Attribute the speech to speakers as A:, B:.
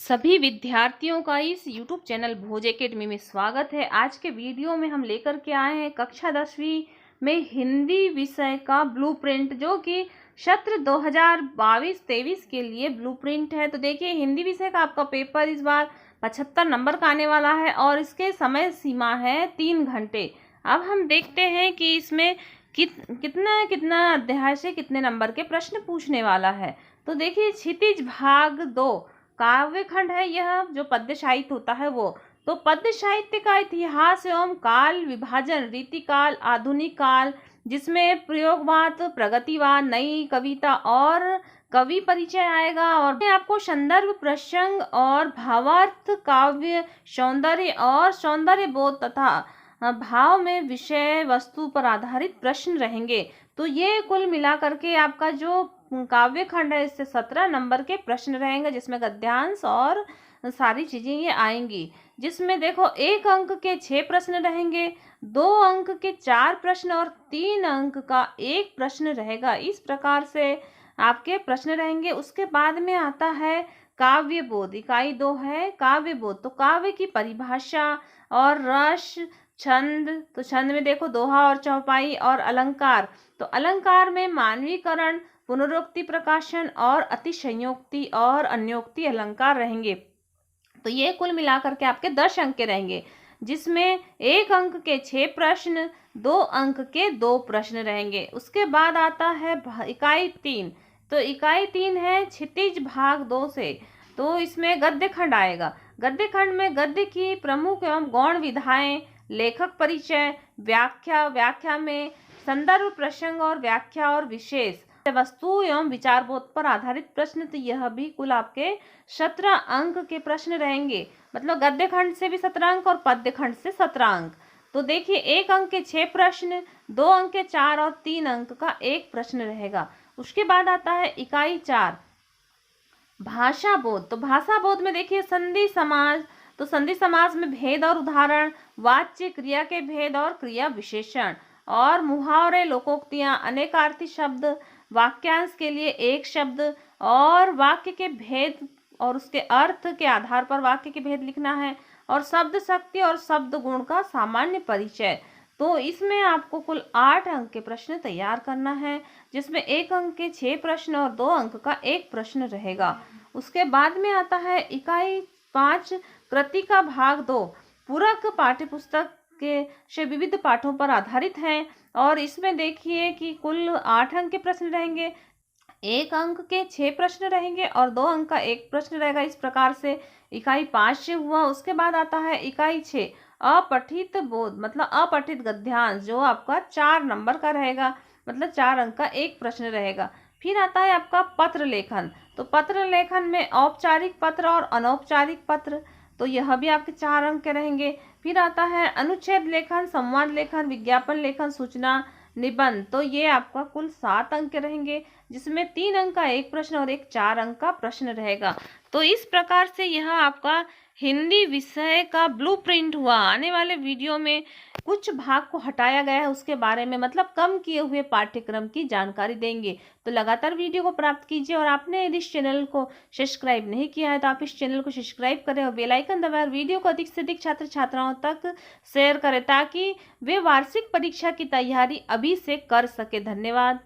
A: सभी विद्यार्थियों का इस YouTube चैनल भोज एकेडमी में स्वागत है। आज के वीडियो में हम लेकर के आए हैं कक्षा 10वीं में हिंदी विषय का ब्लूप्रिंट, जो कि सत्र 2022-23 के लिए ब्लूप्रिंट है। तो देखिए, हिंदी विषय का आपका पेपर इस बार 75 नंबर का आने वाला है और इसके समय सीमा है 3 घंटे। अब हम देखते हैं कि इसमें कितना अध्याय से कितने नंबर के प्रश्न पूछने वाला है। तो देखिए, क्षितिज भाग 2 काव्य खंड है, यह जो पद्य साहित्य होता है वो। तो पद्य साहित्य का इतिहास एवं काल विभाजन, रीतिकाल, आधुनिक काल, जिसमें प्रयोगवाद, प्रगतिवाद, नई कविता और कवि परिचय आएगा। और आपको संदर्भ, प्रसंग और भावार्थ, काव्य सौंदर्य और सौंदर्य बोध तथा भाव में विषय वस्तु पर आधारित प्रश्न रहेंगे। तो ये कुल मिलाकर के आपका जो काव्य खंड है, इससे 17 नंबर के प्रश्न रहेंगे, जिसमें गद्यांश और सारी चीजें ये आएंगी। जिसमें देखो, 1 अंक के 6 प्रश्न रहेंगे, 2 अंक के 4 प्रश्न और 3 अंक का 1 प्रश्न रहेगा। इस प्रकार से आपके प्रश्न रहेंगे। उसके बाद में आता है काव्य बोध, इकाई 2 है काव्य बोध। तो काव्य की परिभाषा और रस, छंद, तो छंद में देखो दोहा और चौपाई, और अलंकार, तो अलंकार में मानवीकरण, पुनरुक्ति, प्रकाशन और अतिशयोक्ति और अन्योक्ति अलंकार रहेंगे। तो ये कुल मिलाकर के आपके 10 अंक के रहेंगे, जिसमें 1 अंक के 6 प्रश्न, 2 अंक के 2 प्रश्न रहेंगे। उसके बाद आता है इकाई 3। तो इकाई 3 है क्षितिज भाग 2 से। तो इसमें गद्य खंड आएगा। गद्य खंड में गद्य की प्रमुख एवं गौण विधाएं, लेखक परिचय, व्याख्या में संदर्भ, प्रसंग और व्याख्या और विशेष वस्तु एवं विचार बोध पर आधारित प्रश्न। तो यह भी कुल आपके 17 अंक के प्रश्न रहेंगे। मतलब गद्य खंड से भी 17 अंक और पद्य खंड से 17 अंक। तो देखिए, 1 अंक के 6 प्रश्न, 2 अंक के 4 और 3 अंक का 1 प्रश्न रहेगा। उसके बाद आता है इकाई 4 भाषा बोध। तो भाषा बोध में देखिए संधि समाज। तो संधि समाज में भेद और उदाहरण, वाच्य क्रिया के भेद और क्रिया विशेषण, और मुहावरे, लोकोक्तियां, अनेकार्थी शब्द, वाक्यांश के लिए एक शब्द, और वाक्य के भेद और उसके अर्थ के आधार पर वाक्य के भेद लिखना है, और शब्द शक्ति और शब्द गुण का सामान्य परिचय। तो इसमें आपको कुल 8 अंक के प्रश्न तैयार करना है, जिसमें 1 अंक के 6 प्रश्न और 2 अंक का 1 प्रश्न रहेगा। उसके बाद में आता है इकाई 5 कृति का भाग 2। पूरक पाठ्यपुस्तक के से विविध पाठों पर आधारित है, और इसमें देखिए कि कुल 8 अंक के प्रश्न रहेंगे, 1 अंक के 6 प्रश्न रहेंगे और 2 अंक का 1 प्रश्न रहेगा। इस प्रकार से इकाई 5 से हुआ। उसके बाद आता है इकाई 6 अपठित बोध, मतलब अपठित गद्यांश, जो आपका 4 नंबर का रहेगा, मतलब 4 अंक का 1 प्रश्न रहेगा। फिर आता है आपका पत्र लेखन। तो पत्र लेखन में औपचारिक पत्र और अनौपचारिक पत्र, तो यह भी आपके 4 अंक के रहेंगे। फिर आता है अनुच्छेद लेखन, संवाद लेखन, विज्ञापन लेखन, सूचना, निबंध। तो ये आपका कुल 7 अंक के रहेंगे, जिसमें 3 अंक का 1 प्रश्न और एक 4 अंक का प्रश्न रहेगा। तो इस प्रकार से यह आपका हिंदी विषय का ब्लूप्रिंट हुआ। आने वाले वीडियो में कुछ भाग को हटाया गया है, उसके बारे में मतलब कम किए हुए पाठ्यक्रम की जानकारी देंगे। तो लगातार वीडियो को प्राप्त कीजिए, और आपने यदि इस चैनल को सब्सक्राइब नहीं किया है तो आप इस चैनल को सब्सक्राइब करें और बेल आइकन दबाएं, और वीडियो को अधिक से अधिक छात्र छात्राओं तक शेयर करें, ताकि वे वार्षिक परीक्षा की तैयारी अभी से कर सके। धन्यवाद।